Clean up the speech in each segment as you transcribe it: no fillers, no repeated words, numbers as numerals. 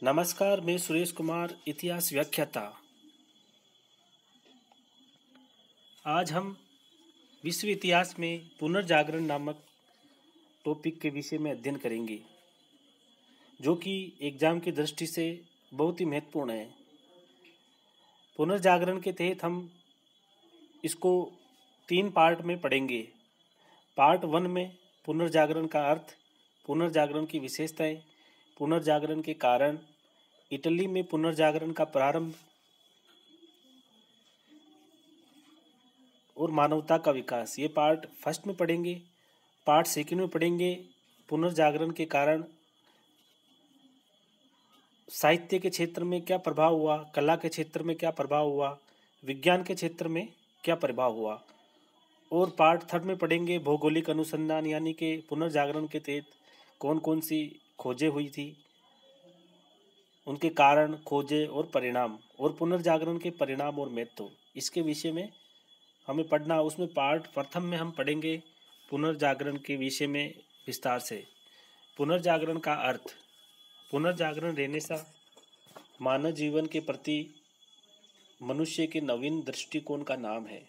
नमस्कार, मैं सुरेश कुमार, इतिहास व्याख्याता। आज हम विश्व इतिहास में पुनर्जागरण नामक टॉपिक के विषय में अध्ययन करेंगे, जो कि एग्जाम की दृष्टि से बहुत ही महत्वपूर्ण है। पुनर्जागरण के तहत हम इसको 3 पार्ट में पढ़ेंगे। पार्ट 1 में पुनर्जागरण का अर्थ, पुनर्जागरण की विशेषताएं, पुनर्जागरण के कारण, इटली में पुनर्जागरण का प्रारंभ और मानवता का विकास, ये पार्ट फर्स्ट में पढ़ेंगे। पार्ट सेकंड में पढ़ेंगे पुनर्जागरण के कारण साहित्य के क्षेत्र में क्या प्रभाव हुआ, कला के क्षेत्र में क्या प्रभाव हुआ, विज्ञान के क्षेत्र में क्या प्रभाव हुआ। और पार्ट थर्ड में पढ़ेंगे भौगोलिक अनुसंधान, यानी कि पुनर्जागरण के तहत कौन कौन सी खोजें हुई थी, उनके कारण, खोजें और परिणाम, और पुनर्जागरण के परिणाम और महत्व, इसके विषय में हमें पढ़ना। उसमें पार्ट प्रथम में हम पढ़ेंगे पुनर्जागरण के विषय में विस्तार से। पुनर्जागरण का अर्थ, पुनर्जागरण रेनेसां मानव जीवन के प्रति मनुष्य के नवीन दृष्टिकोण का नाम है।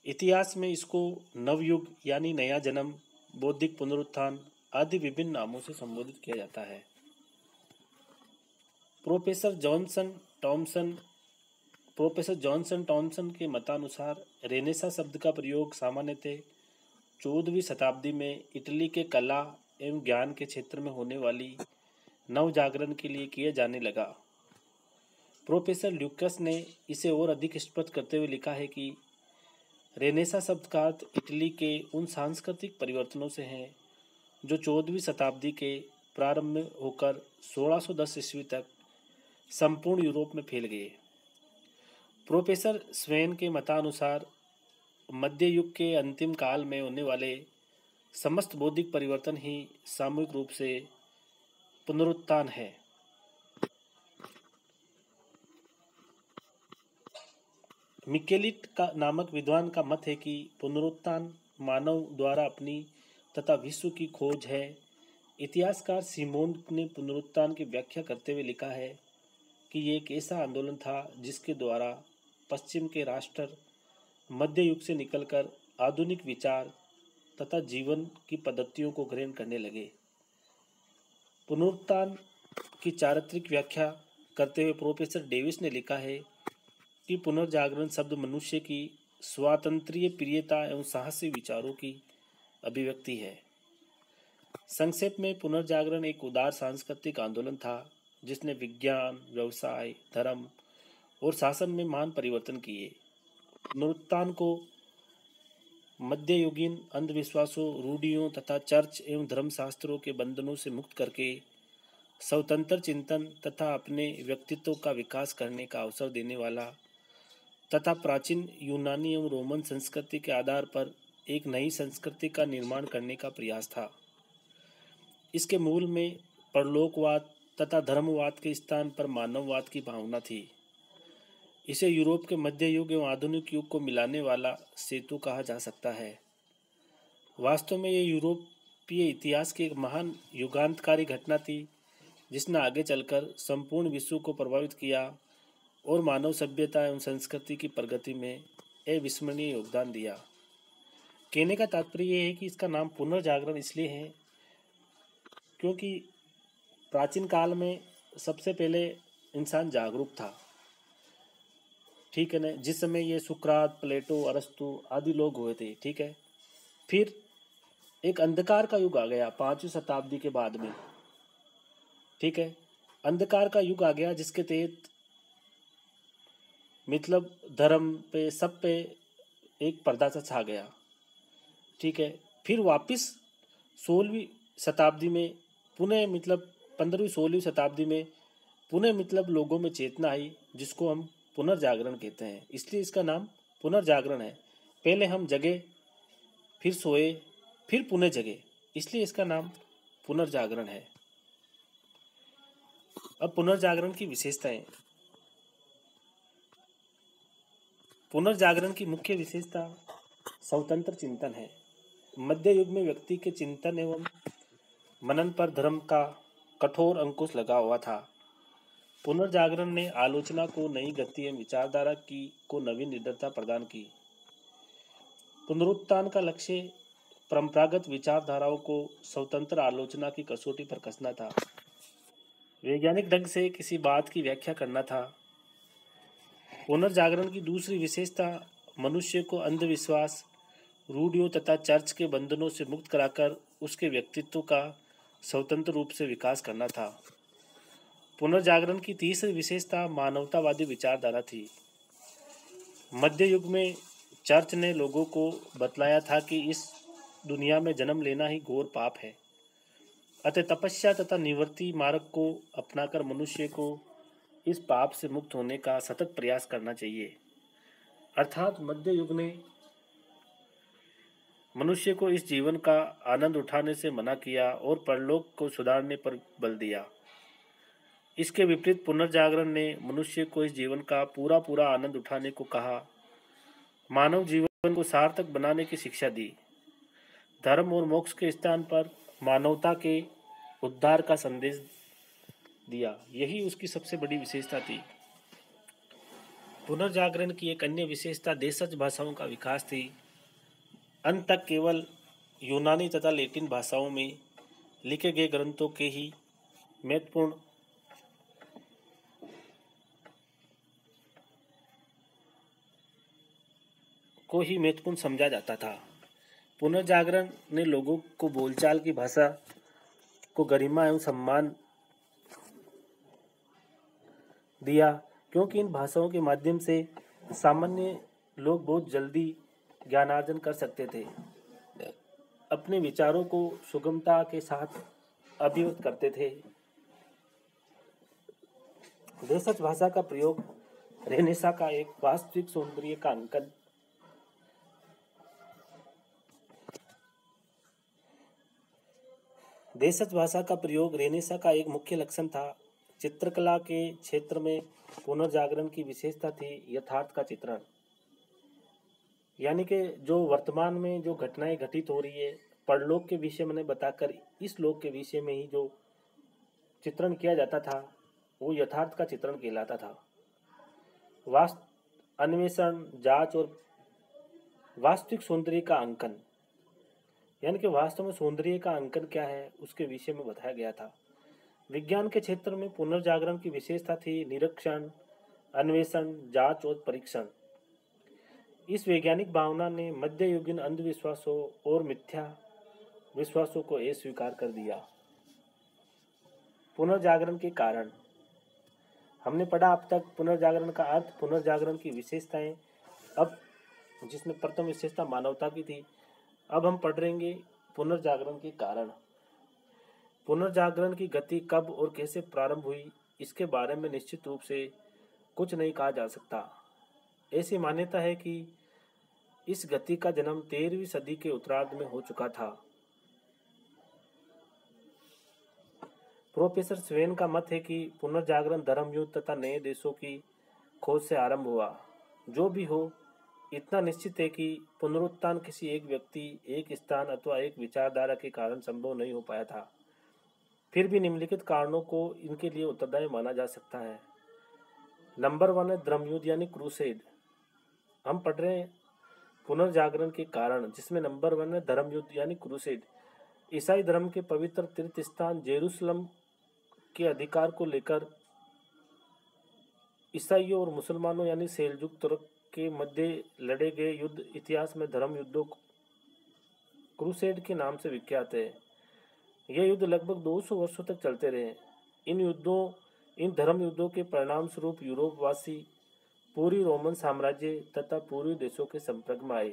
इतिहास में इसको नवयुग यानी नया जन्म, बौद्धिक पुनरुत्थान आदि विभिन्न नामों से संबोधित किया जाता है। प्रोफेसर जॉनसन टॉमसन के मतानुसार रेनेसां शब्द का प्रयोग सामान्यतः 14वीं शताब्दी में इटली के कला एवं ज्ञान के क्षेत्र में होने वाली नवजागरण के लिए किया जाने लगा। प्रोफेसर ल्यूकस ने इसे और अधिक स्पष्ट करते हुए लिखा है कि रेनेसां शब्द का अर्थ इटली के उन सांस्कृतिक परिवर्तनों से है जो 14वीं शताब्दी के प्रारंभ में होकर 1610 ईस्वी तक संपूर्ण यूरोप में फैल गए। प्रोफेसर स्वेन के मतानुसार मध्य युग के अंतिम काल में होने वाले समस्त बौद्धिक परिवर्तन ही सामूहिक रूप से पुनरुत्थान है। मिकेलिट का नामक विद्वान का मत है कि पुनरुत्थान मानव द्वारा अपनी तथा विश्व की खोज है। इतिहासकार सिमोन ने पुनरुत्थान की व्याख्या करते हुए लिखा है कि ये एक ऐसा आंदोलन था जिसके द्वारा पश्चिम के राष्ट्र मध्य युग से निकलकर आधुनिक विचार तथा जीवन की पद्धतियों को ग्रहण करने लगे। पुनरुत्थान की चारित्रिक व्याख्या करते हुए प्रोफेसर डेविस ने लिखा है कि पुनर्जागरण शब्द मनुष्य की स्वातंत्र्य प्रियता एवं साहसी विचारों की अभिव्यक्ति है। संक्षेप में, पुनर्जागरण एक उदार सांस्कृतिक आंदोलन था जिसने विज्ञान, व्यवसाय, धर्म और शासन में महान परिवर्तन किए। पुनरुत्थान को मध्ययुगीन अंधविश्वासों, रूढ़ियों तथा चर्च एवं धर्मशास्त्रों के बंधनों से मुक्त करके स्वतंत्र चिंतन तथा अपने व्यक्तित्व का विकास करने का अवसर देने वाला तथा प्राचीन यूनानी एवं रोमन संस्कृति के आधार पर एक नई संस्कृति का निर्माण करने का प्रयास था। इसके मूल में परलोकवाद तथा धर्मवाद के स्थान पर मानववाद की भावना थी। इसे यूरोप के मध्य युग एवं आधुनिक युग को मिलाने वाला सेतु कहा जा सकता है। वास्तव में ये यूरोपीय इतिहास की एक महान युगांतकारी घटना थी जिसने आगे चलकर संपूर्ण विश्व को प्रभावित किया और मानव सभ्यता एवं संस्कृति की प्रगति में अविस्मरणीय योगदान दिया। कहने का तात्पर्य यह है कि इसका नाम पुनर्जागरण इसलिए है क्योंकि प्राचीन काल में सबसे पहले इंसान जागरूक था, ठीक है ना। जिस समय ये सुकरात, प्लेटो, अरस्तु आदि लोग हुए थे, ठीक है। फिर एक अंधकार का युग आ गया 5वीं शताब्दी के बाद में, ठीक है। अंधकार का युग आ गया जिसके तहत मतलब धर्म पे, सब पे एक पर्दा सा छा गया, ठीक है। फिर वापस 16वीं शताब्दी में पुनः मतलब 15वीं-16वीं शताब्दी में पुनः मतलब लोगों में चेतना आई जिसको हम पुनर्जागरण कहते हैं। इसलिए इसका नाम पुनर्जागरण है। पहले हम जगे, फिर सोए, फिर पुनः जगे, इसलिए इसका नाम पुनर्जागरण है। अब पुनर्जागरण की विशेषताएं। पुनर्जागरण की मुख्य विशेषता स्वतंत्र चिंतन है। मध्य युग में व्यक्ति के चिंतन एवं मनन पर धर्म का कठोर अंकुश लगा हुआ था। पुनर्जागरण ने आलोचना को नई गति एवं विचारधारा की को नवीन निडरता प्रदान की। पुनरुत्थान का लक्ष्य परंपरागत विचारधाराओं को स्वतंत्र आलोचना की कसौटी पर कसना था। वैज्ञानिक ढंग से किसी बात की व्याख्या करना था। पुनर्जागरण की दूसरी विशेषता मनुष्य को अंधविश्वास, रूढ़ियों तथा चर्च के बंधनों से मुक्त कराकर उसके व्यक्तित्व का स्वतंत्र रूप से विकास करना था। पुनर्जागरण की तीसरी विशेषता मानवतावादी विचारधारा थी। मध्य युग में चर्च ने लोगों को बतलाया था कि इस दुनिया में जन्म लेना ही घोर पाप है, अतः तपस्या तथा निवृत्ति मार्ग को अपनाकर मनुष्य को इस पाप से मुक्त होने का सतत प्रयास करना चाहिए। अर्थात मध्य युग ने मनुष्य को इस जीवन का आनंद उठाने से मना किया और परलोक को सुधारने पर बल दिया। इसके विपरीत पुनर्जागरण ने मनुष्य को इस जीवन का पूरा पूरा आनंद उठाने को कहा, मानव जीवन को सार्थक बनाने की शिक्षा दी, धर्म और मोक्ष के स्थान पर मानवता के उद्धार का संदेश दिया। यही उसकी सबसे बड़ी विशेषता थी। पुनर्जागरण की एक अन्य विशेषता देशज भाषाओं का विकास थी। अंत तक केवल यूनानी तथा लैटिन भाषाओं में लिखे गए ग्रंथों के ही महत्वपूर्ण समझा जाता था। पुनर्जागरण ने लोगों को बोलचाल की भाषा को गरिमा एवं सम्मान दिया, क्योंकि इन भाषाओं के माध्यम से सामान्य लोग बहुत जल्दी ज्ञानार्जन कर सकते थे, अपने विचारों को सुगमता के साथ अभिव्यक्त करते थे। देशज भाषा का प्रयोग रेनेसां का एक वास्तविक सौंदर्य का अंकन देशज भाषा का प्रयोग रेनेसां का एक मुख्य लक्षण था। चित्रकला के क्षेत्र में पुनर्जागरण की विशेषता थी यथार्थ का चित्रण, यानी कि जो वर्तमान में जो घटनाएं घटित हो रही है परलोक के विषय में बताकर इस लोक के विषय में ही जो चित्रण किया जाता था वो यथार्थ का चित्रण कहलाता था। अन्वेषण, जांच और वास्तविक सौंदर्य का अंकन, यानी कि वास्तव में सौंदर्य का अंकन क्या है उसके विषय में बताया गया था। विज्ञान के क्षेत्र में पुनर्जागरण की विशेषता थी निरीक्षण, अन्वेषण, जांच और परीक्षण। इस वैज्ञानिक भावना ने मध्ययुगीन अंधविश्वासों और मिथ्या विश्वासों को अस्वीकार कर दिया। पुनर्जागरण के कारण हमने पढ़ा अब तक पुनर्जागरण का अर्थ, पुनर्जागरण की विशेषताएं। अब जिसमें प्रथम विशेषता मानवता की थी, अब हम पढ़ रहेंगे पुनर्जागरण के कारण। पुनर्जागरण की गति कब और कैसे प्रारंभ हुई इसके बारे में निश्चित रूप से कुछ नहीं कहा जा सकता। ऐसी मान्यता है कि इस गति का जन्म 13वीं सदी के उत्तरार्ध में हो चुका था। प्रोफेसर स्वेन का मत है कि पुनर्जागरण धर्मयुद्ध तथा नए देशों की खोज से आरंभ हुआ। जो भी हो, इतना निश्चित है कि पुनरुत्थान किसी एक व्यक्ति, एक स्थान अथवा एक विचारधारा के कारण संभव नहीं हो पाया था। फिर भी निम्नलिखित कारणों को इनके लिए उत्तरदायी माना जा सकता है। नंबर 1 है धर्मयुद्ध यानी क्रूसेड। हम पढ़ रहे हैं पुनर्जागरण के कारण, जिसमें नंबर 1 है धर्मयुद्ध यानी क्रूसेड। ईसाई धर्म के पवित्र तीर्थ स्थान जेरूसलम के अधिकार को लेकर ईसाइयों और मुसलमानों यानी सेल्जुक तुर्क के मध्य लड़े गए युद्ध इतिहास में धर्म युद्धों क्रूसेड के नाम से विख्यात है। यह युद्ध लगभग 200 वर्षों तक चलते रहे। इन धर्म युद्धों के परिणाम स्वरूप यूरोपवासी पूरी रोमन साम्राज्य तथा पूर्वी देशों के संपर्क में आए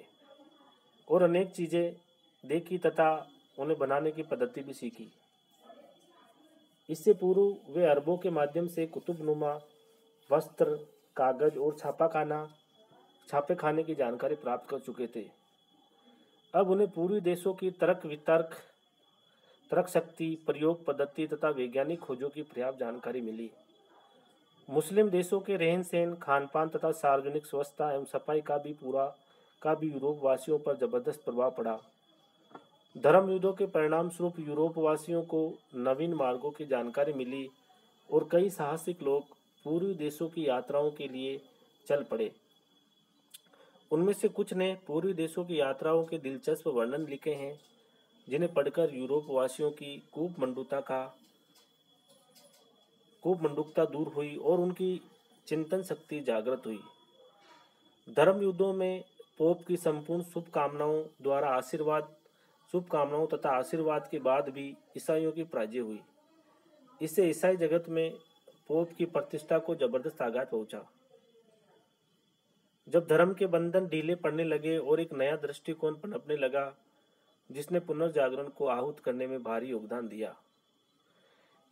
और अनेक चीजें देखी तथा उन्हें बनाने की पद्धति भी सीखी। इससे पूर्व वे अरबों के माध्यम से कुतुबनुमा वस्त्र, कागज और छापे खाने की जानकारी प्राप्त कर चुके थे। अब उन्हें पूर्वी देशों की तर्क शक्ति, प्रयोग पद्धति तथा वैज्ञानिक खोजों की पर्याप्त जानकारी मिली। मुस्लिम देशों के रहन सहन, खान पान तथा सार्वजनिक स्वच्छता एवं सफाई का भी यूरोप वासियों पर जबरदस्त प्रभाव पड़ा। धर्म युद्धों के परिणाम स्वरूप यूरोप वासियों को नवीन मार्गों की जानकारी मिली और कई साहसिक लोग पूर्वी देशों की यात्राओं के लिए चल पड़े। उनमें से कुछ ने पूर्वी देशों की यात्राओं के दिलचस्प वर्णन लिखे हैं, जिन्हें पढ़कर यूरोप वासियों की कूपमंडूकता दूर हुई और उनकी चिंतन शक्ति जागृत हुई। धर्म युद्धों में पोप की संपूर्ण शुभकामनाओं तथा आशीर्वाद के बाद भी ईसाइयों की पराजय हुई। इससे ईसाई जगत में पोप की प्रतिष्ठा को जबरदस्त आघात पहुंचा। जब धर्म के बंधन ढीले पड़ने लगे और एक नया दृष्टिकोण पनपने लगा, जिसने पुनर्जागरण को आहूत करने में भारी योगदान दिया।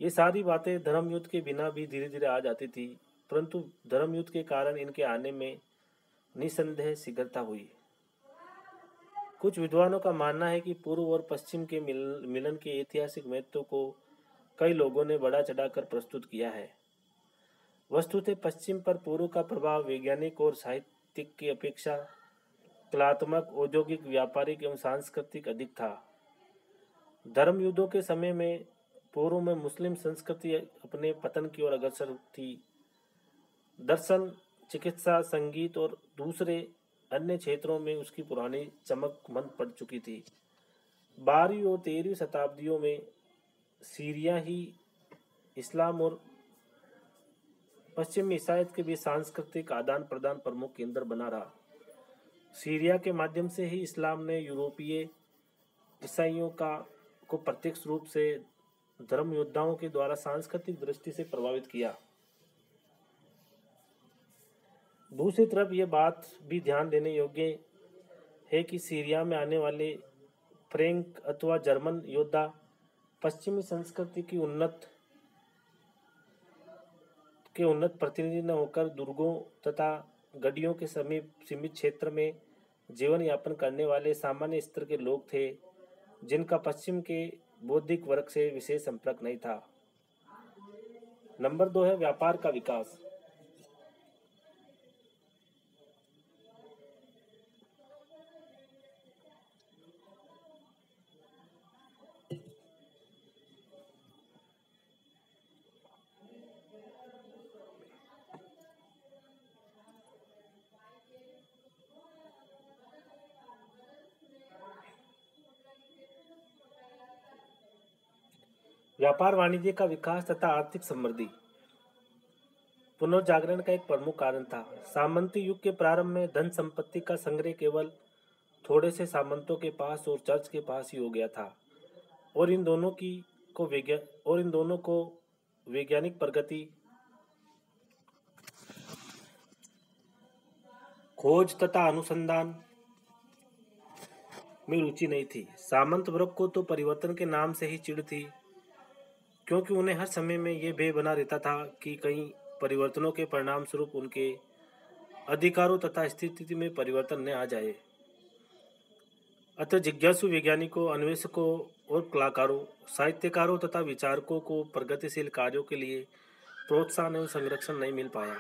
ये सारी बातें धर्म युद्ध के बिना भी धीरे धीरे आ जाती थी, परंतु धर्म युद्ध के कारण इनके आने में निसंदेह शीघ्रता हुई। कुछ विद्वानों का मानना है कि पूर्व और पश्चिम के मिलन के ऐतिहासिक महत्व को कई लोगों ने बढ़ा चढ़ाकर प्रस्तुत किया है। वस्तुतः पश्चिम पर पूर्व का प्रभाव वैज्ञानिक और साहित्यिक की अपेक्षा कलात्मक, औद्योगिक, व्यापारिक एवं सांस्कृतिक अधिक था। धर्म युद्धों के समय में पूर्व में मुस्लिम संस्कृति अपने पतन की ओर अग्रसर थी। दर्शन, चिकित्सा, संगीत और दूसरे अन्य क्षेत्रों में उसकी पुरानी चमक मंद पड़ चुकी थी। 12वीं और 13वीं शताब्दियों में सीरिया ही इस्लाम और पश्चिमी ईसाईयत के बीच सांस्कृतिक आदान प्रदान प्रमुख केंद्र बना रहा। सीरिया के माध्यम से ही इस्लाम ने यूरोपीय ईसाइयों को प्रत्यक्ष रूप से धर्म योद्धाओं के द्वारा सांस्कृतिक दृष्टि से प्रभावित किया। दूसरी तरफ यह बात भी ध्यान देने योग्य है कि सीरिया में आने वाले फ्रेंक अथवा जर्मन योद्धा पश्चिमी संस्कृति की उन्नत प्रतिनिधि न होकर दुर्गों तथा गढ़ियों के समीप सीमित क्षेत्र में जीवन यापन करने वाले सामान्य स्तर के लोग थे, जिनका पश्चिम के बौद्धिक वर्ग से विशेष संपर्क नहीं था। नंबर 2 है व्यापार का विकास। व्यापार वाणिज्य का विकास तथा आर्थिक समृद्धि पुनर्जागरण का एक प्रमुख कारण था। सामंती युग के प्रारंभ में धन संपत्ति का संग्रह केवल थोड़े से सामंतों के पास और चर्च के पास ही हो गया था, और इन दोनों को वैज्ञानिक प्रगति, खोज तथा अनुसंधान में रुचि नहीं थी। सामंत वर्ग को तो परिवर्तन के नाम से ही चिढ़ थी, क्योंकि उन्हें हर समय में यह भय बना रहता था कि कहीं परिवर्तनों के परिणाम स्वरूप उनके अधिकारों तथा स्थिति में परिवर्तन न आ जाए। अतः जिज्ञासु वैज्ञानिकों, अन्वेषकों और कलाकारों, साहित्यकारों तथा विचारकों को प्रगतिशील कार्यों के लिए प्रोत्साहन एवं संरक्षण नहीं मिल पाया।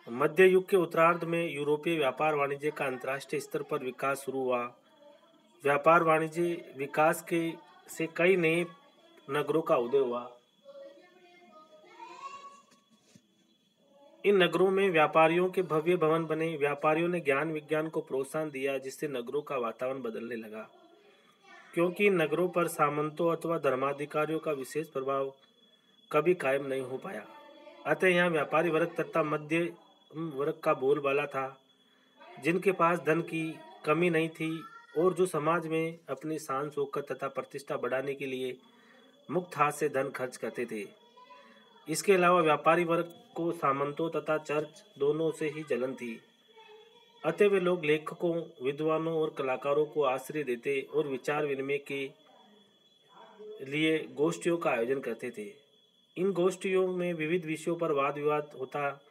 मध्य युग के उत्तरार्ध में यूरोपीय व्यापार वाणिज्य का अंतर्राष्ट्रीय स्तर पर विकास शुरू हुआ। व्यापार वाणिज्य विकास से कई नए नगरों का उदय हुआ। इन नगरों में व्यापारियों के भव्य भवन बने। व्यापारियों ने ज्ञान विज्ञान को प्रोत्साहन दिया, जिससे नगरों का वातावरण बदलने लगा, क्योंकि इन नगरों पर सामंतों अथवा धर्माधिकारियों का विशेष प्रभाव कभी कायम नहीं हो पाया। अतः यहाँ व्यापारी वर्ग तथा मध्य वर्ग का बोलबाला था, जिनके पास धन की कमी नहीं थी और जो समाज में अपनी शान शौकत तथा प्रतिष्ठा बढ़ाने के लिए मुक्त हाथ से धन खर्च करते थे। इसके अलावा व्यापारी वर्ग को सामंतों तथा चर्च दोनों से ही जलन थी। अतः वे लोग लेखकों, विद्वानों और कलाकारों को आश्रय देते और विचार विनिमय के लिए गोष्ठियों का आयोजन करते थे। इन गोष्ठियों में विविध विषयों पर वाद विवाद होता,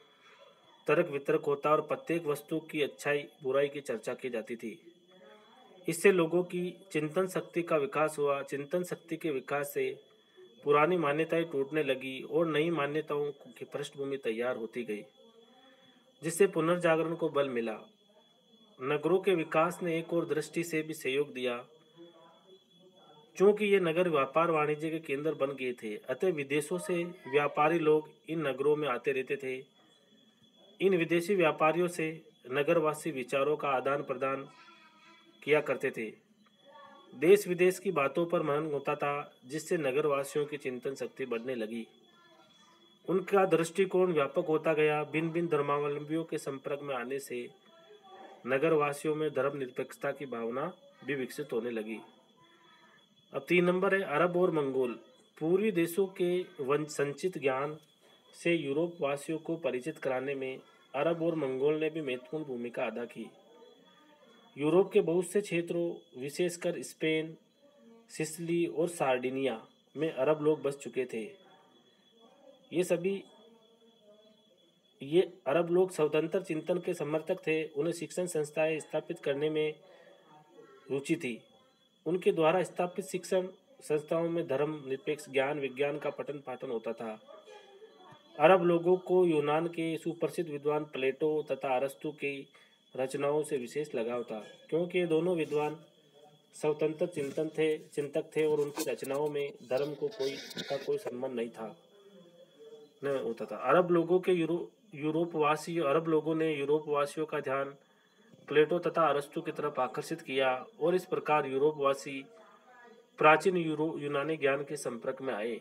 तर्क वितर्क होता और प्रत्येक वस्तु की अच्छाई बुराई की चर्चा की जाती थी। इससे लोगों की चिंतन शक्ति का विकास हुआ। चिंतन शक्ति के विकास से पुरानी मान्यताएं टूटने लगी और नई मान्यताओं की पृष्ठभूमि तैयार होती गई, जिससे पुनर्जागरण को बल मिला। नगरों के विकास ने एक और दृष्टि से भी सहयोग दिया। चूंकि ये नगर व्यापार वाणिज्य के केंद्र बन गए थे, अतः विदेशों से व्यापारी लोग इन नगरों में आते रहते थे। इन विदेशी व्यापारियों से नगरवासी विचारों का आदान प्रदान किया करते थे। देश विदेश की बातों पर मनन होता था, जिससे नगरवासियों की चिंतन शक्ति बढ़ने लगी। उनका दृष्टिकोण व्यापक होता गया। भिन्न भिन्न धर्मावलंबियों के संपर्क में आने से नगरवासियों में धर्मनिरपेक्षता की भावना भी विकसित होने लगी। अब 3 नंबर है अरब और मंगोल। पूर्वी देशों के संचित ज्ञान से यूरोप वासियों को परिचित कराने में अरब और मंगोल ने भी महत्वपूर्ण भूमिका अदा की। यूरोप के बहुत से क्षेत्रों, विशेषकर स्पेन, सिसिली और सार्डिनिया में अरब लोग बस चुके थे। ये अरब लोग स्वतंत्र चिंतन के समर्थक थे। उन्हें शिक्षण संस्थाएं स्थापित करने में रुचि थी। उनके द्वारा स्थापित शिक्षण संस्थाओं में धर्म निरपेक्ष ज्ञान विज्ञान का पठन पाठन होता था। अरब लोगों को यूनान के सुप्रसिद्ध विद्वान प्लेटो तथा अरस्तु की रचनाओं से विशेष लगाव था, क्योंकि ये दोनों विद्वान स्वतंत्र चिंतक थे और उनकी रचनाओं में धर्म को कोई संबंध नहीं होता था। अरब लोगों ने यूरोप वासियों का ध्यान प्लेटो तथा अरस्तु की तरफ आकर्षित किया और इस प्रकार यूरोप वासी प्राचीन यूनानी ज्ञान के संपर्क में आए।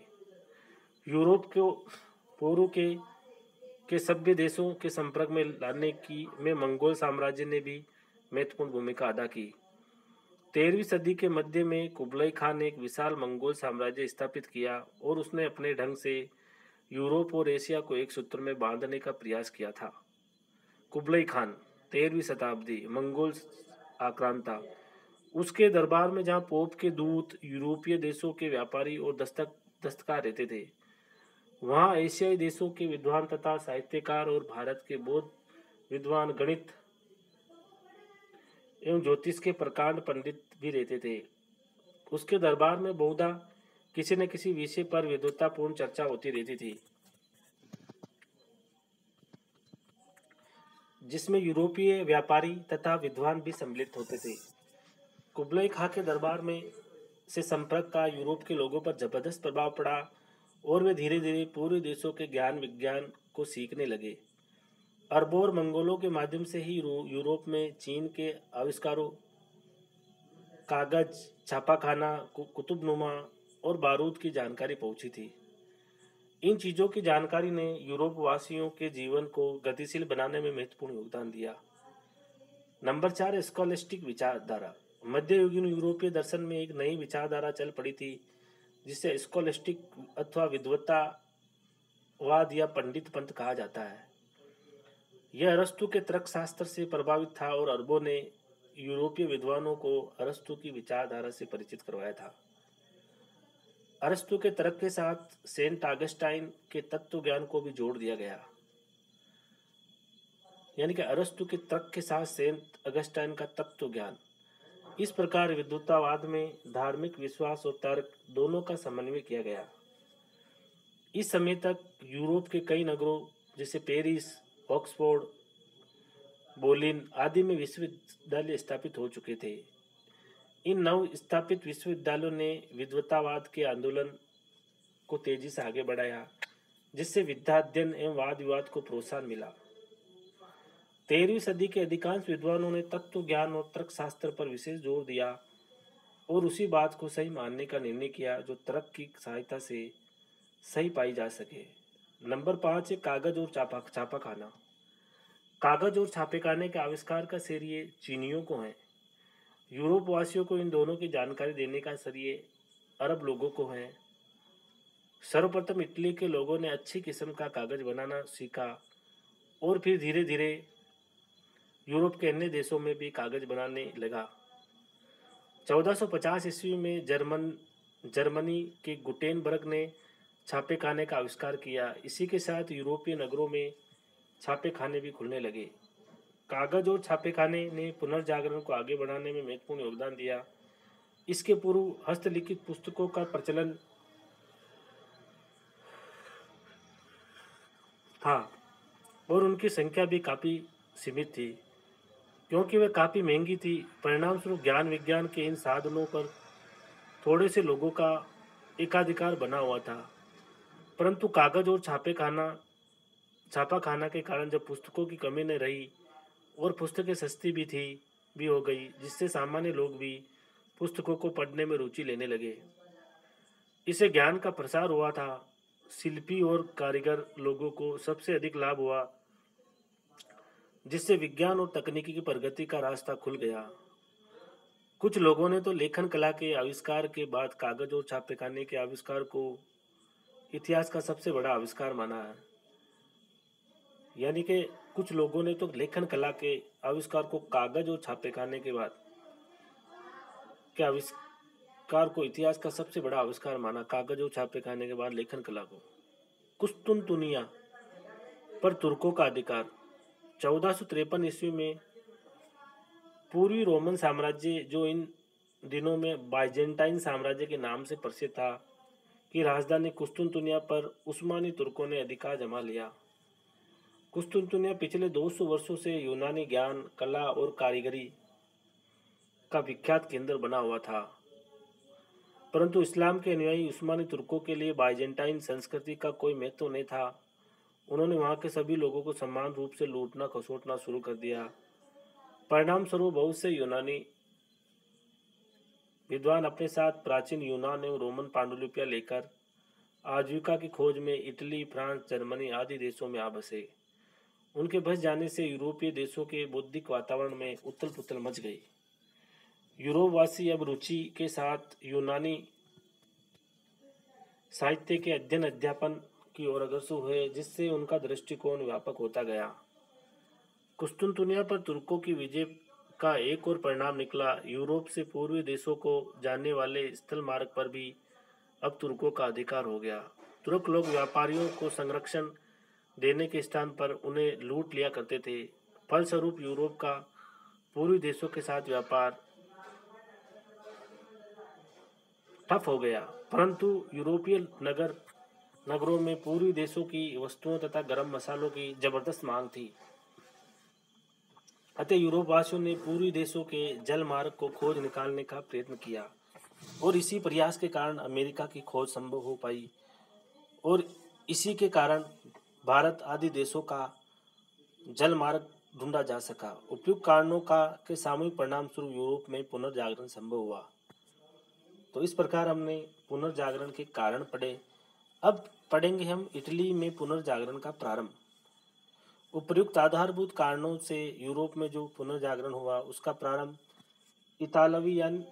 यूरोप को पूर्व के सभ्य देशों के संपर्क में लाने में मंगोल साम्राज्य ने भी महत्वपूर्ण भूमिका अदा की। 13वीं सदी के मध्य में कुबलाई खान ने एक विशाल मंगोल साम्राज्य स्थापित किया और उसने अपने ढंग से यूरोप और एशिया को एक सूत्र में बांधने का प्रयास किया था। कुबलाई खान 13वीं शताब्दी मंगोल आक्रांता। उसके दरबार में जहां पोप के दूत, यूरोपीय देशों के व्यापारी और दस्तकार रहते थे, वहां एशियाई देशों के विद्वान तथा साहित्यकार और भारत के बौद्ध विद्वान, गणित एवं ज्योतिष के प्रकांड पंडित भी रहते थे। उसके दरबार में बहुधा किसी न किसी विषय पर विद्वतापूर्ण चर्चा होती रहती थी, जिसमें यूरोपीय व्यापारी तथा विद्वान भी सम्मिलित होते थे। कुबलाई खां के दरबार में से संपर्क का यूरोप के लोगों पर जबरदस्त प्रभाव पड़ा और वे धीरे धीरे पूर्वी देशों के ज्ञान विज्ञान को सीखने लगे। अरबों और मंगोलों के माध्यम से ही यूरोप में चीन के आविष्कारों, कागज, छापाखाना, कुतुबनुमा और बारूद की जानकारी पहुंची थी। इन चीजों की जानकारी ने यूरोप वासियों के जीवन को गतिशील बनाने में महत्वपूर्ण योगदान दिया। नंबर 4 स्कॉलिस्टिक विचारधारा। मध्ययुगीन यूरोपीय दर्शन में एक नई विचारधारा चल पड़ी थी, जिसे स्कॉलिस्टिक अथवा विद्वत्तावाद या पंडित पंथ कहा जाता है। यह अरस्तु के तर्कशास्त्र से प्रभावित था और अरबों ने यूरोपीय विद्वानों को अरस्तु की विचारधारा से परिचित करवाया था। अरस्तु के तर्क के साथ सेंट ऑगस्टाइन के तत्व ज्ञान को भी जोड़ दिया गया। यानी कि अरस्तु के तर्क के साथ सेंट ऑगस्टाइन का तत्व ज्ञान। इस प्रकार विद्वत्तावाद में धार्मिक विश्वास और तर्क दोनों का समन्वय किया गया। इस समय तक यूरोप के कई नगरों जैसे पेरिस, ऑक्सफोर्ड, बोलिन आदि में विश्वविद्यालय स्थापित हो चुके थे। इन नव स्थापित विश्वविद्यालयों ने विद्वत्तावाद के आंदोलन को तेजी से आगे बढ़ाया, जिससे विद्या अध्ययन एवं वाद विवाद को प्रोत्साहन मिला। 13वीं सदी के अधिकांश विद्वानों ने तत्व ज्ञान और तर्कशास्त्र पर विशेष जोर दिया और उसी बात को सही मानने का निर्णय किया जो तर्क की सहायता से सही पाई जा सके। नंबर 5 है कागज और छापाखाना। कागज और छापेखाने के आविष्कार का श्रेय चीनियों को है। यूरोप वासियों को इन दोनों की जानकारी देने का श्रेय अरब लोगों को है। सर्वप्रथम इटली के लोगों ने अच्छी किस्म का कागज बनाना सीखा और फिर धीरे धीरे यूरोप के अन्य देशों में भी कागज बनाने लगा। 1450 ईस्वी में जर्मनी के गुटेनबर्ग ने छापेखाने का आविष्कार किया। इसी के साथ यूरोपीय नगरों में छापेखाने भी खुलने लगे। कागज और छापेखाने ने पुनर्जागरण को आगे बढ़ाने में महत्वपूर्ण योगदान दिया। इसके पूर्व हस्तलिखित पुस्तकों का प्रचलन था और उनकी संख्या भी काफी सीमित थी। क्योंकि वे काफ़ी महंगी थी। परिणाम स्वरूप ज्ञान विज्ञान के इन साधनों पर थोड़े से लोगों का एकाधिकार बना हुआ था। परंतु कागज और छापाखाना के कारण जब पुस्तकों की कमी न रही और पुस्तकें सस्ती भी हो गई, जिससे सामान्य लोग भी पुस्तकों को पढ़ने में रुचि लेने लगे। इससे ज्ञान का प्रसार हुआ था। शिल्पी और कारीगर लोगों को सबसे अधिक लाभ हुआ, जिससे विज्ञान और तकनीकी की प्रगति का रास्ता खुल गया। कुछ लोगों ने तो लेखन कला के आविष्कार के बाद कागज और छापेखाने के आविष्कार को इतिहास का सबसे बड़ा आविष्कार माना है। यानी कि कुछ लोगों ने तो लेखन कला के आविष्कार को कागज और छापेखाने के बाद के आविष्कार को इतिहास का सबसे बड़ा आविष्कार माना, कागज और छापेखाने के बाद लेखन कला को। कुस्तुनतुनिया पर तुर्कों का अधिकार। 1453 ईस्वी में पूर्वी रोमन साम्राज्य, जो इन दिनों में बाइजेंटाइन साम्राज्य के नाम से प्रसिद्ध था, की राजधानी कुस्तुनतुनिया पर उस्मानी तुर्कों ने अधिकार जमा लिया। कुस्तुनतुनिया पिछले 200 वर्षों से यूनानी ज्ञान, कला और कारीगरी का विख्यात केंद्र बना हुआ था। परंतु इस्लाम के अनुयायी उस्मानी तुर्कों के लिए बाइजेंटाइन संस्कृति का कोई महत्व नहीं था। उन्होंने वहां के सभी लोगों को समान रूप से लूटना खसोटना शुरू कर दिया। परिणाम स्वरूप बहुत से यूनानी विद्वान अपने साथ प्राचीन यूनान एवं रोमन पांडुलिपियां लेकर आजीविका की खोज में इटली, फ्रांस, जर्मनी आदि देशों में आ बसे। उनके बस जाने से यूरोपीय देशों के बौद्धिक वातावरण में उथल पुथल मच गई। यूरोपवासी अब रुचि के साथ यूनानी साहित्य के अध्ययन अध्यापन की ओर अग्रसर हुए, जिससे उनका दृष्टिकोण व्यापक होता गया। कुस्तुनतुनिया पर तुर्कों की विजय का एक और परिणाम निकला। यूरोप से पूर्वी देशों को जाने वाले स्थल मार्ग पर भी अब तुर्कों का अधिकार हो गया। तुर्क लोग व्यापारियों को संरक्षण देने के स्थान पर उन्हें लूट लिया करते थे। फलस्वरूप यूरोप का पूर्वी देशों के साथ व्यापार ठप हो गया। परंतु यूरोपीय नगरों में पूर्वी देशों की वस्तुओं तथा गरम मसालों की जबरदस्त मांग थी। अतः यूरोप वासियों ने पूर्वी देशों के जल मार्ग को खोज निकालने का प्रयत्न किया और इसी प्रयास के कारण अमेरिका की खोज संभव हो पाई और इसी के कारण भारत आदि देशों का जल मार्ग ढूंढा जा सका। उपयुक्त कारणों का के सामूहिक परिणाम स्वरूप यूरोप में पुनर्जागरण संभव हुआ। तो इस प्रकार हमने पुनर्जागरण के कारण पढ़े। अब पढ़ेंगे हम इटली में पुनर्जागरण का प्रारंभ। उपर्युक्त आधारभूत कारणों से यूरोप में जो पुनर्जागरण हुआ उसका प्रारंभ इतालवियन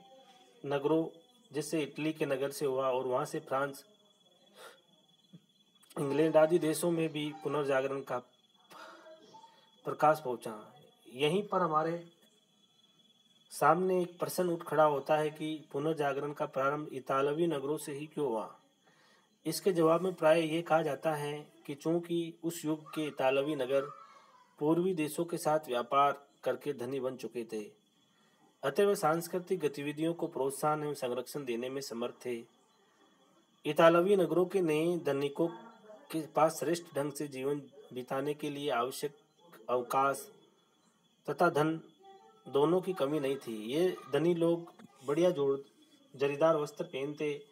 नगरों जैसे इटली के नगर से हुआ और वहां से फ्रांस, इंग्लैंड आदि देशों में भी पुनर्जागरण का प्रकाश पहुंचा। यहीं पर हमारे सामने एक प्रश्न उठ खड़ा होता है कि पुनर्जागरण का प्रारंभ इतालवी नगरों से ही क्यों हुआ। इसके जवाब में प्राय ये कहा जाता है कि चूंकि उस युग के इतालवी नगर पूर्वी देशों के साथ व्यापार करके धनी बन चुके थे, अतः वे सांस्कृतिक गतिविधियों को प्रोत्साहन एवं संरक्षण देने में समर्थ थे। इतालवी नगरों के नए धनिकों के पास श्रेष्ठ ढंग से जीवन बिताने के लिए आवश्यक अवकाश तथा धन दोनों की कमी नहीं थी। ये धनी लोग बढ़िया जरीदार वस्त्र पहनते,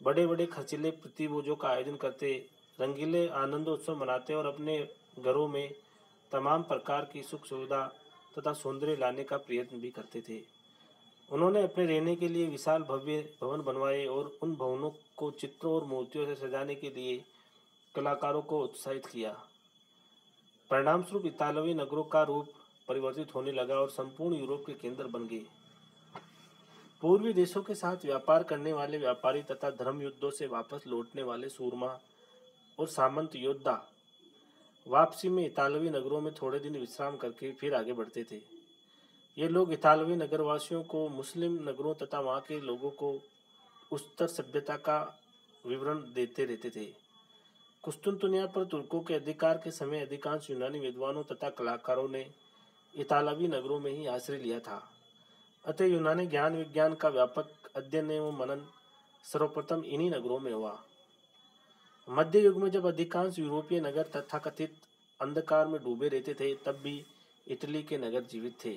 बड़े बड़े खर्चीले प्रतिभोजों का आयोजन करते, रंगीले आनंदोत्सव मनाते और अपने घरों में तमाम प्रकार की सुख सुविधा तथा सौंदर्य लाने का प्रयत्न भी करते थे। उन्होंने अपने रहने के लिए विशाल भव्य भवन बनवाए और उन भवनों को चित्रों और मूर्तियों से सजाने के लिए कलाकारों को उत्साहित किया। परिणाम स्वरूप इतालवी नगरों का रूप परिवर्तित होने लगा और संपूर्ण यूरोप के केंद्र बन गए। पूर्वी देशों के साथ व्यापार करने वाले व्यापारी तथा धर्म युद्धों से वापस लौटने वाले सूरमा और सामंत योद्धा वापसी में इतालवी नगरों में थोड़े दिन विश्राम करके फिर आगे बढ़ते थे। ये लोग इतालवी नगरवासियों को मुस्लिम नगरों तथा वहां के लोगों को उच्चतर सभ्यता का विवरण देते रहते थे। कुस्तुनतुनिया पर तुर्कों के अधिकार के समय अधिकांश यूनानी विद्वानों तथा कलाकारों ने इतालवी नगरों में ही आश्रय लिया था। अतः यूनानी ज्ञान विज्ञान का व्यापक अध्ययन एवं मनन सर्वप्रथम इन्हीं नगरों में हुआ। मध्य युग में जब अधिकांश यूरोपीय नगर तथाकथित अंधकार में डूबे रहते थे, तब भी इटली के नगर जीवित थे।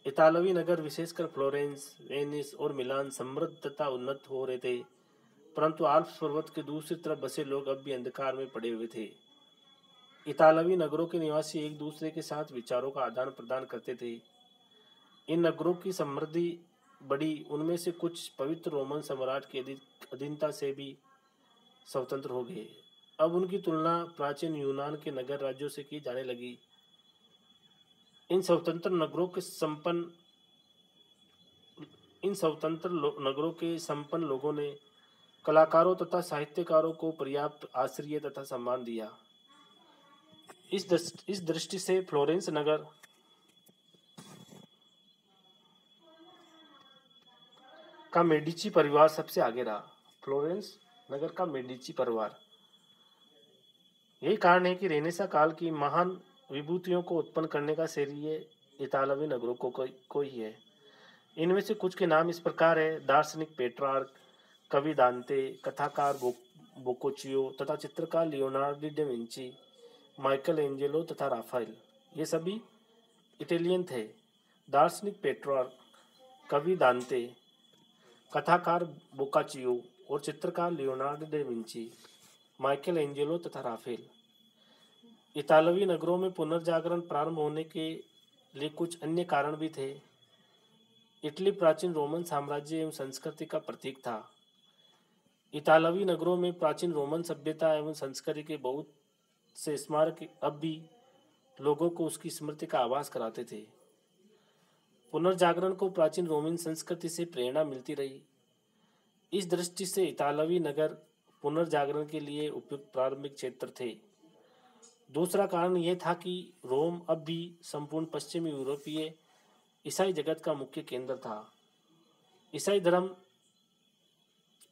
इतालवी नगर विशेषकर फ्लोरेंस, वेनिस और मिलान समृद्ध तथा उन्नत हो रहे थे, परंतु आल्प्स पर्वत के दूसरी तरफ बसे लोग अब भी अंधकार में पड़े हुए थे। इतालवी नगरों के निवासी एक दूसरे के साथ विचारों का आदान प्रदान करते थे। इन नगरों की समृद्धि बड़ी, उनमें से कुछ पवित्र रोमन सम्राट की अधीनता से भी स्वतंत्र हो गए। अब उनकी तुलना प्राचीन यूनान के नगर राज्यों से की जाने लगी। इन स्वतंत्र नगरों के संपन्न नगरों के संपन्न लोगों ने कलाकारों तथा साहित्यकारों को पर्याप्त आश्रय तथा सम्मान दिया। इस दृष्टि से फ्लोरेंस नगर का मेडिची परिवार सबसे आगे रहा। फ्लोरेंस नगर का मेडिची परिवार, यही कारण है कि रेनेसा काल की महान विभूतियों को उत्पन्न करने का श्रेय इतालवी नगरों को ही है। इनमें से कुछ के नाम इस प्रकार है: दार्शनिक पेट्रार्क, कवि दांते, कथाकार बोकोचियो तथा चित्रकार Leonardo da Vinci, Michael Angelo तथा राफेल। ये सभी इटालियन थे। दार्शनिक पेट्रार्क, कवि दांते, कथाकार बोकाचियो और चित्रकार Leonardo da Vinci, Michael Angelo तथा राफेल। इतालवी नगरों में पुनर्जागरण प्रारंभ होने के लिए कुछ अन्य कारण भी थे। इटली प्राचीन रोमन साम्राज्य एवं संस्कृति का प्रतीक था। इतालवी नगरों में प्राचीन रोमन सभ्यता एवं संस्कृति के बहुत से स्मारक अब भी लोगों को उसकी स्मृति का आभास कराते थे। पुनर्जागरण को प्राचीन रोमन संस्कृति से प्रेरणा मिलती रही। इस दृष्टि से इतालवी नगर पुनर्जागरण के लिए उपयुक्त प्रारंभिक क्षेत्र थे। दूसरा कारण यह था कि रोम अब भी संपूर्ण पश्चिमी यूरोपीय ईसाई जगत का मुख्य केंद्र था। ईसाई धर्म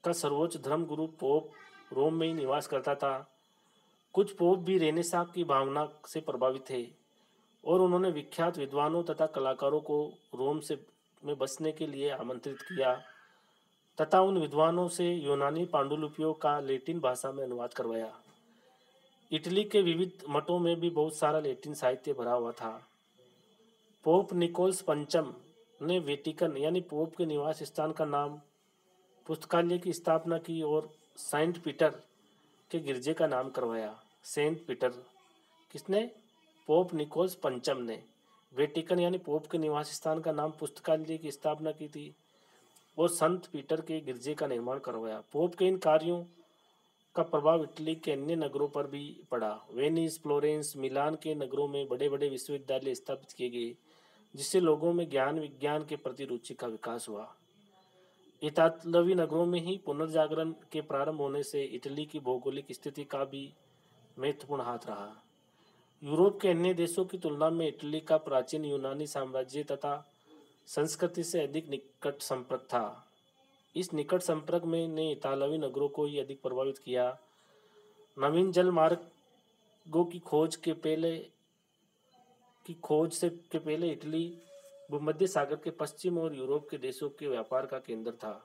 का सर्वोच्च धर्म गुरु पोप रोम में ही निवास करता था। कुछ पोप भी रेनेसां की भावना से प्रभावित थे और उन्होंने विख्यात विद्वानों तथा कलाकारों को रोम में बसने के लिए आमंत्रित किया तथा उन विद्वानों से यूनानी पांडुलिपियों का लैटिन भाषा में अनुवाद करवाया। इटली के विविध मठों में भी बहुत सारा लैटिन साहित्य भरा हुआ था। पोप निकोलस पंचम ने वेटिकन यानी पोप के निवास स्थान का नाम पुस्तकालय की स्थापना की और सेंट पीटर के गिरजे का नाम करवाया। सेंट पीटर किसने? पोप निकोलस पंचम ने वेटिकन यानी पोप के निवास स्थान का नाम पुस्तकालय की स्थापना की थी और संत पीटर के गिरजे का निर्माण करवाया। पोप के इन कार्यों का प्रभाव इटली के अन्य नगरों पर भी पड़ा। वेनिस, फ्लोरेंस, मिलान के नगरों में बड़े बड़े विश्वविद्यालय स्थापित किए गए, जिससे लोगों में ज्ञान विज्ञान के प्रति रुचि का विकास हुआ। इतालवी नगरों में ही पुनर्जागरण के प्रारंभ होने से इटली की भौगोलिक स्थिति का भी महत्वपूर्ण हाथ रहा। यूरोप के अन्य देशों की तुलना में इटली का प्राचीन यूनानी साम्राज्य तथा संस्कृति से अधिक निकट संपर्क था। इस निकट संपर्क में ने इतालवी नगरों को ही अधिक प्रभावित किया। नवीन जल मार्गों की खोज से पहले इटली भूमध्य सागर के पश्चिम और यूरोप के देशों के व्यापार का केंद्र था।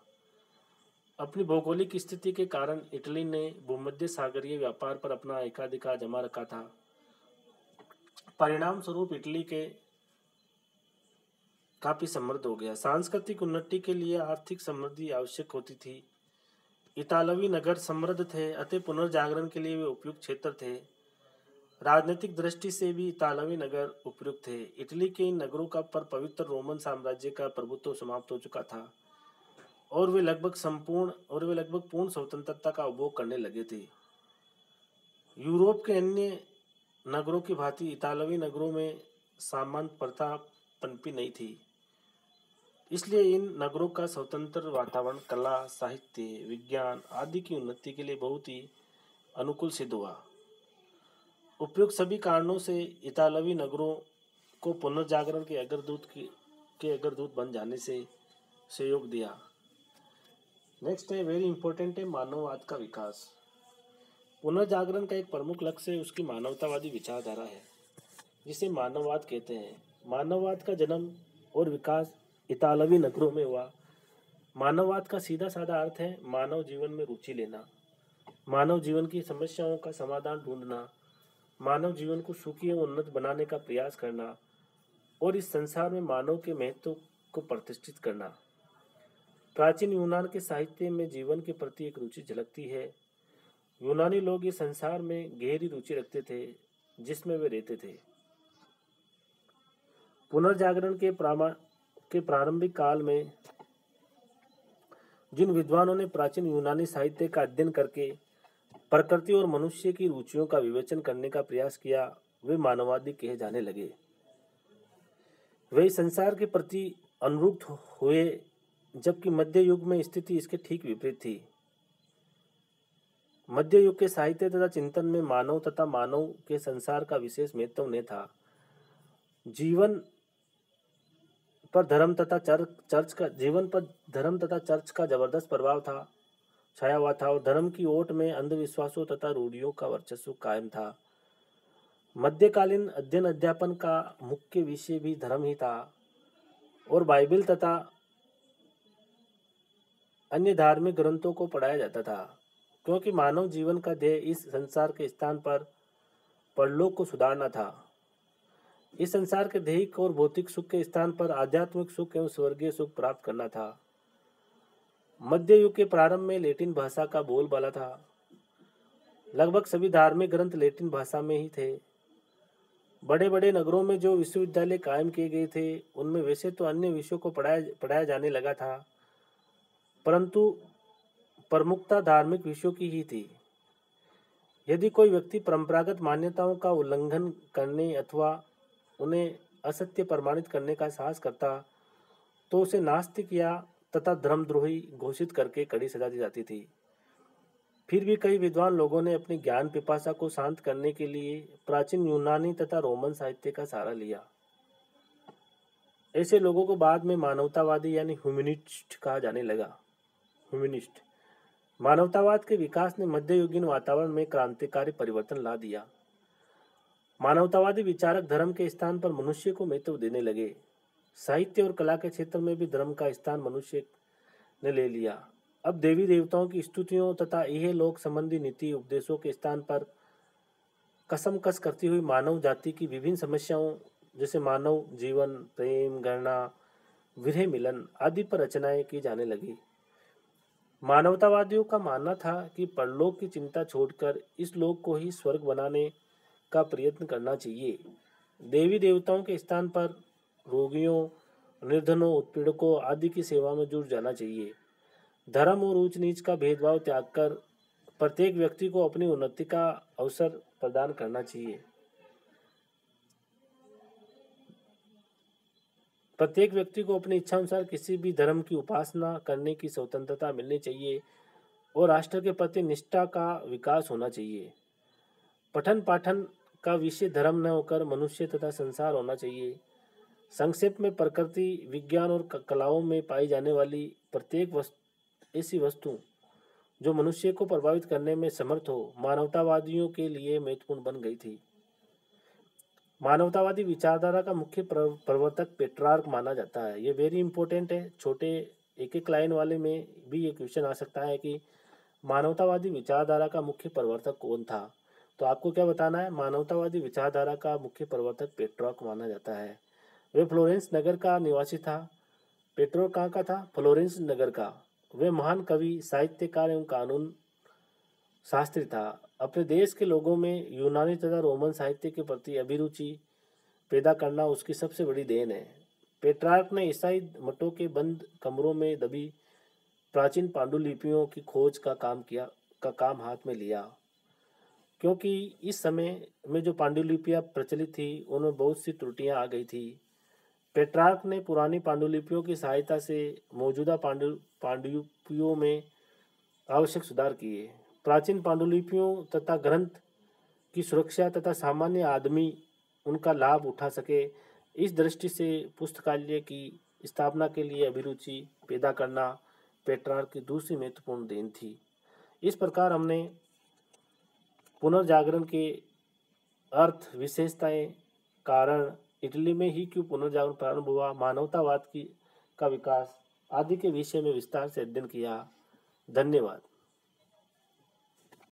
अपनी भौगोलिक स्थिति के कारण इटली ने भूमध्य सागरीय व्यापार पर अपना एकाधिकार जमा रखा था। परिणाम स्वरूप इटली के काफी समृद्ध हो गया। सांस्कृतिक उन्नति के लिए आर्थिक समृद्धि आवश्यक होती थी। इतालवी नगर समृद्ध थे, अतः पुनर्जागरण के लिए वे उपयुक्त क्षेत्र थे। राजनीतिक दृष्टि से भी इतालवी नगर उपयुक्त थे। इटली के इन नगरों का पर पवित्र रोमन साम्राज्य का प्रभुत्व समाप्त हो चुका था और वे लगभग पूर्ण स्वतंत्रता का उपभोग करने लगे थे। यूरोप के अन्य नगरों की भांति इतालवी नगरों में सामंत प्रथा पनपी नहीं थी, इसलिए इन नगरों का स्वतंत्र वातावरण कला, साहित्य, विज्ञान आदि की उन्नति के लिए बहुत ही अनुकूल सिद्ध हुआ। उपयुक्त सभी कारणों से इतालवी नगरों को पुनर्जागरण के अग्रदूत बन जाने से सहयोग दिया। नेक्स्ट है वेरी इंपॉर्टेंट है मानववाद का विकास। पुनर्जागरण का एक प्रमुख लक्ष्य उसकी मानवतावादी विचारधारा है, जिसे मानववाद कहते हैं। मानववाद का जन्म और विकास इतालवी नगरों में हुआ। मानववाद का सीधा साधा अर्थ है मानव जीवन में रुचि लेना, मानव जीवन की समस्याओं का समाधान ढूंढना, मानव जीवन को सुखी एवं उन्नत बनाने का प्रयास करना, और इस संसार में मानव के महत्व को प्रतिष्ठित करना। प्राचीन यूनान के साहित्य में जीवन के प्रति एक रुचि झलकती है। यूनानी लोग इस संसार में गहरी रुचि रखते थे जिसमें वे रहते थे। पुनर्जागरण के प्रारंभिक काल में जिन विद्वानों ने प्राचीन यूनानी साहित्य का अध्ययन करके प्रकृति और मनुष्य की रुचियों का विवेचन करने का प्रयास किया, वे मानववादी कहे जाने लगे। वे संसार के प्रति अनुरक्त हुए, जबकि मध्य युग में स्थिति इसके ठीक विपरीत थी। मध्य युग के साहित्य तथा चिंतन में मानव तथा मानव के संसार का विशेष महत्व नहीं था। जीवन पर धर्म तथा चर्च का जबरदस्त प्रभाव छाया हुआ था और धर्म की ओट में अंधविश्वासों तथा रूढ़ियों का वर्चस्व कायम था। मध्यकालीन अध्ययन अध्यापन का मुख्य विषय भी धर्म ही था और बाइबल तथा अन्य धार्मिक ग्रंथों को पढ़ाया जाता था, क्योंकि मानव जीवन का ध्येय इस संसार के स्थान पर परलोक को सुधारना था। इस संसार के दैहिक और भौतिक सुख के स्थान पर आध्यात्मिक सुख एवं स्वर्गीय सुख प्राप्त करना था। मध्य युग के प्रारंभ में लैटिन भाषा का बोलबाला था। लगभग सभी धार्मिक ग्रंथ लैटिन भाषा में ही थे। बड़े बड़े नगरों में जो विश्वविद्यालय कायम किए गए थे, उनमें वैसे तो अन्य विषयों को पढ़ाया जाने लगा था, परंतु प्रमुखता धार्मिक विषयों की ही थी। यदि कोई व्यक्ति परंपरागत मान्यताओं का उल्लंघन करने अथवा उन्हें असत्य प्रमाणित करने का साहस करता, तो उसे नास्तिक या तथा धर्मद्रोही घोषित करके कड़ी सजा दी जाती थी। फिर भी कई विद्वान लोगों ने अपनी ज्ञान पिपासा को शांत करने के लिए प्राचीन यूनानी तथा रोमन साहित्य का सहारा लिया। ऐसे लोगों को बाद में मानवतावादी यानी ह्यूमनिस्ट कहा जाने लगा। ह्यूमनिस्ट मानवतावाद के विकास ने मध्ययुगीन वातावरण में क्रांतिकारी परिवर्तन ला दिया। मानवतावादी विचारक धर्म के स्थान पर मनुष्य को महत्व देने लगे। साहित्य और कला के क्षेत्र में भी धर्म का स्थान मनुष्य ने ले लिया। अब देवी देवताओं की स्तुतियों तथा यह लोक संबंधी नीति उपदेशों के स्थान पर कसमकस करती हुई मानव जाति की विभिन्न समस्याओं जैसे मानव जीवन, प्रेम, घृणा, विरह मिलन आदि पर रचनाएं की जाने लगी। मानवतावादियों का मानना था कि परलोक की चिंता छोड़कर इस लोक को ही स्वर्ग बनाने का प्रयत्न करना चाहिए। देवी देवताओं के स्थान पर रोगियों, निर्धनों, उत्पीड़कों आदि की सेवा में जुट जाना चाहिए। धर्म और ऊंच नीच का भेदभाव त्याग कर प्रत्येक व्यक्ति को अपनी उन्नति का अवसर प्रदान करना चाहिए। प्रत्येक व्यक्ति को अपनी इच्छा अनुसार किसी भी धर्म की उपासना करने की स्वतंत्रता मिलनी चाहिए और राष्ट्र के प्रति निष्ठा का विकास होना चाहिए। पठन पाठन का विषय धर्म न होकर मनुष्य तथा संसार होना चाहिए। संक्षेप में प्रकृति, विज्ञान और कलाओं में पाई जाने वाली प्रत्येक ऐसी वस्तु जो मनुष्य को प्रभावित करने में समर्थ हो, मानवतावादियों के लिए महत्वपूर्ण बन गई थी। मानवतावादी विचारधारा का मुख्य प्रवर्तक पेट्रार्क माना जाता है। ये वेरी इंपॉर्टेंट है। छोटे एक एक लाइन वाले में भी ये क्वेश्चन आ सकता है कि मानवतावादी विचारधारा का मुख्य प्रवर्तक कौन था। तो आपको क्या बताना है? मानवतावादी विचारधारा का मुख्य प्रवर्तक पेट्रार्क माना जाता है। वे फ्लोरेंस नगर का निवासी था। पेट्रार्क कहाँ का था? फ्लोरेंस नगर का। वे महान कवि, साहित्यकार एवं कानून शास्त्री था। अपने देश के लोगों में यूनानी तथा रोमन साहित्य के प्रति अभिरुचि पैदा करना उसकी सबसे बड़ी देन है। पेट्रार्क ने ईसाई मठों के बंद कमरों में दबी प्राचीन पांडुलिपियों की खोज का काम हाथ में लिया, क्योंकि इस समय में जो पांडुलिपियां प्रचलित थी उनमें बहुत सी त्रुटियां आ गई थी। पेट्रार्क ने पुरानी पांडुलिपियों की सहायता से मौजूदा पांडुलिपियों में आवश्यक सुधार किए। प्राचीन पांडुलिपियों तथा ग्रंथ की सुरक्षा तथा सामान्य आदमी उनका लाभ उठा सके, इस दृष्टि से पुस्तकालय की स्थापना के लिए अभिरुचि पैदा करना पेट्रार्क की दूसरी महत्वपूर्ण देन थी। इस प्रकार हमने पुनर्जागरण के अर्थ, विशेषताएं, कारण, इटली में ही क्यों पुनर्जागरण प्रारंभ हुआ, मानवतावाद का विकास आदि के विषय में विस्तार से अध्ययन किया। धन्यवाद।